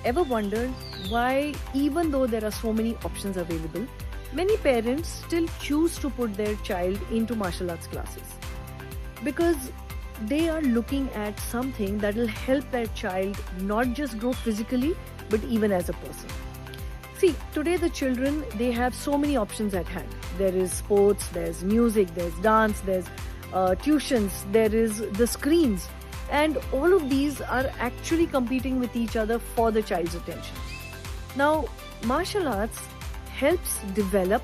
ever wondered why, even though there are so many options available, many parents still choose to put their child into martial arts classes? Because they are looking at something that will help their child not just grow physically, but even as a person. See, today the children, they have so many options at hand. There is sports, there's music, there's dance, there's tuitions, there is the screens. And all of these are actually competing with each other for the child's attention. Now, martial arts helps develop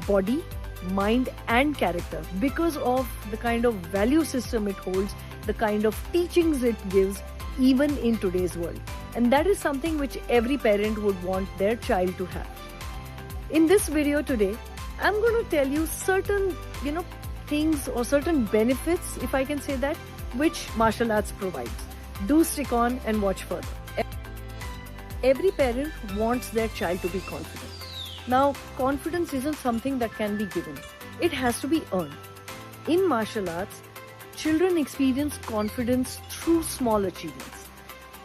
body, mind and character because of the kind of value system it holds, the kind of teachings it gives even in today's world. And that is something which every parent would want their child to have. In this video today, I'm going to tell you certain, things or certain benefits, if I can say that, which martial arts provides. Do stick on and watch further. Every parent wants their child to be confident. Now, confidence isn't something that can be given. It has to be earned. In martial arts, children experience confidence through small achievements.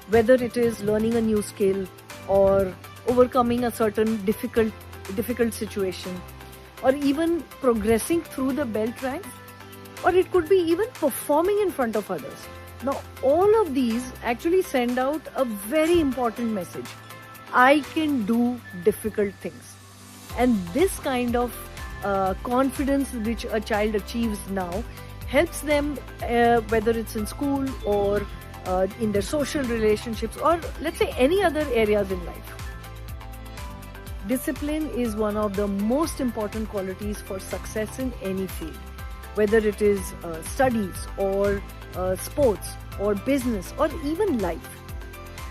Whether it is learning a new skill or overcoming a certain difficult situation, or even progressing through the belt ranks, or it could be even performing in front of others. Now, all of these actually send out a very important message. I can do difficult things. And this kind of confidence which a child achieves now helps them, whether it's in school or in their social relationships, or let's say any other areas in life. Discipline is one of the most important qualities for success in any field, whether it is studies or sports or business or even life.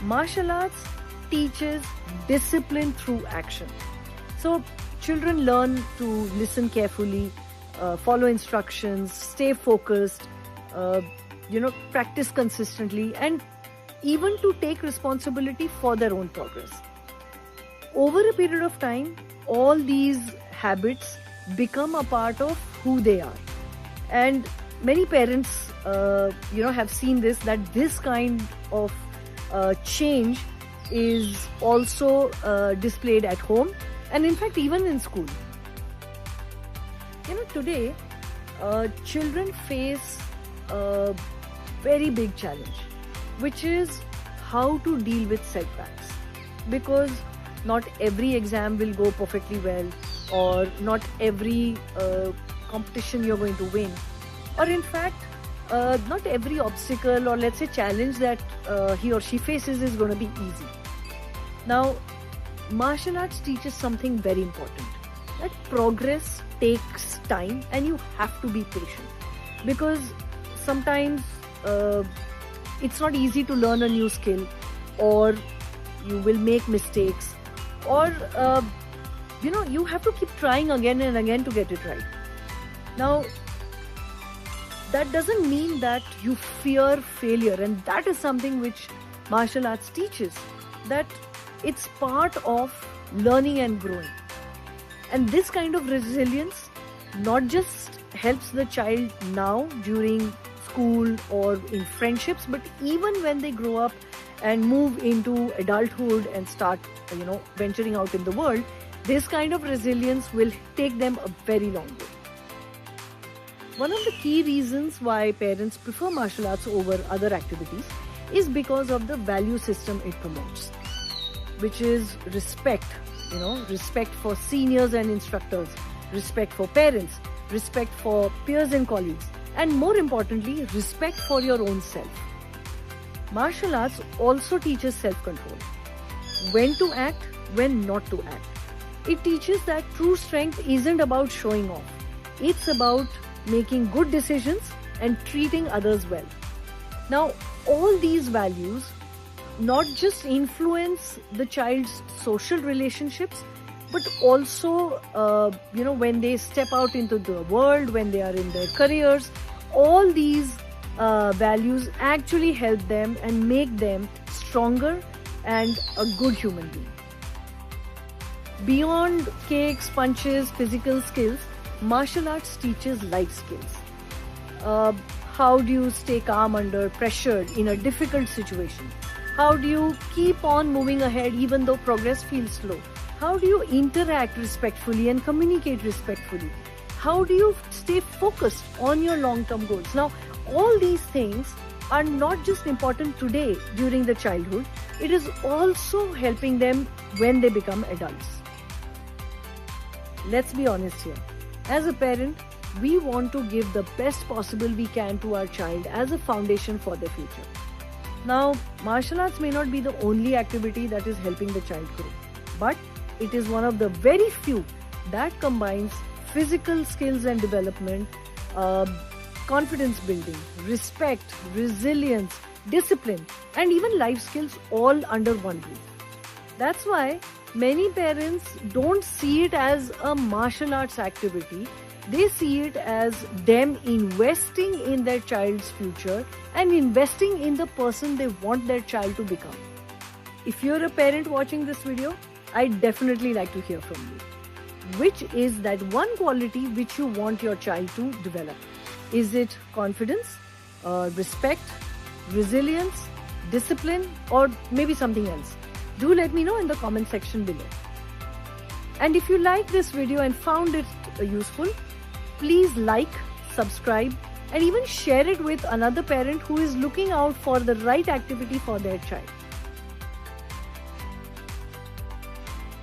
Martial arts teaches discipline through action. So children learn to listen carefully, follow instructions, stay focused, practice consistently, and even to take responsibility for their own progress. Over a period of time, all these habits become a part of who they are. And many parents, have seen this, that this kind of change is also displayed at home and in fact even in school. Today, children face a very big challenge, which is how to deal with setbacks. Because not every exam will go perfectly well, or not every competition you're going to win, or in fact not every obstacle or let's say challenge that he or she faces is going to be easy. Now, martial arts teaches something very important, that progress takes time and you have to be patient, because sometimes it's not easy to learn a new skill, or you will make mistakes, or you have to keep trying again and again to get it right. Now, that doesn't mean that you fear failure, and that is something which martial arts teaches, that it's part of learning and growing. And this kind of resilience not just helps the child now during school or in friendships, but even when they grow up and move into adulthood and start, venturing out in the world, this kind of resilience will take them a very long way. One of the key reasons why parents prefer martial arts over other activities is because of the value system it promotes, which is respect, respect for seniors and instructors, respect for parents, respect for peers and colleagues, and more importantly, respect for your own self. Martial arts also teaches self-control. When to act, when not to act. It teaches that true strength isn't about showing off. It's about making good decisions and treating others well. Now, all these values not just influence the child's social relationships, but also, when they step out into the world, when they are in their careers, all these values actually help them and make them stronger and a good human being. Beyond kicks, punches, physical skills, martial arts teaches life skills. How do you stay calm under pressure in a difficult situation? How do you keep on moving ahead even though progress feels slow? How do you interact respectfully and communicate respectfully? How do you stay focused on your long-term goals? Now, all these things are not just important today during the childhood, it is also helping them when they become adults. Let's be honest here. As a parent, we want to give the best possible we can to our child as a foundation for their future. Now, martial arts may not be the only activity that is helping the child grow, but it is one of the very few that combines physical skills and development, confidence building, respect, resilience, discipline, and even life skills all under one roof. That's why many parents don't see it as a martial arts activity. They see it as them investing in their child's future and investing in the person they want their child to become. If you're a parent watching this video, I'd definitely like to hear from you. Which is that one quality which you want your child to develop? Is it confidence, respect, resilience, discipline, or maybe something else? Do let me know in the comment section below. And if you like this video and found it useful, please like, subscribe, and even share it with another parent who is looking out for the right activity for their child.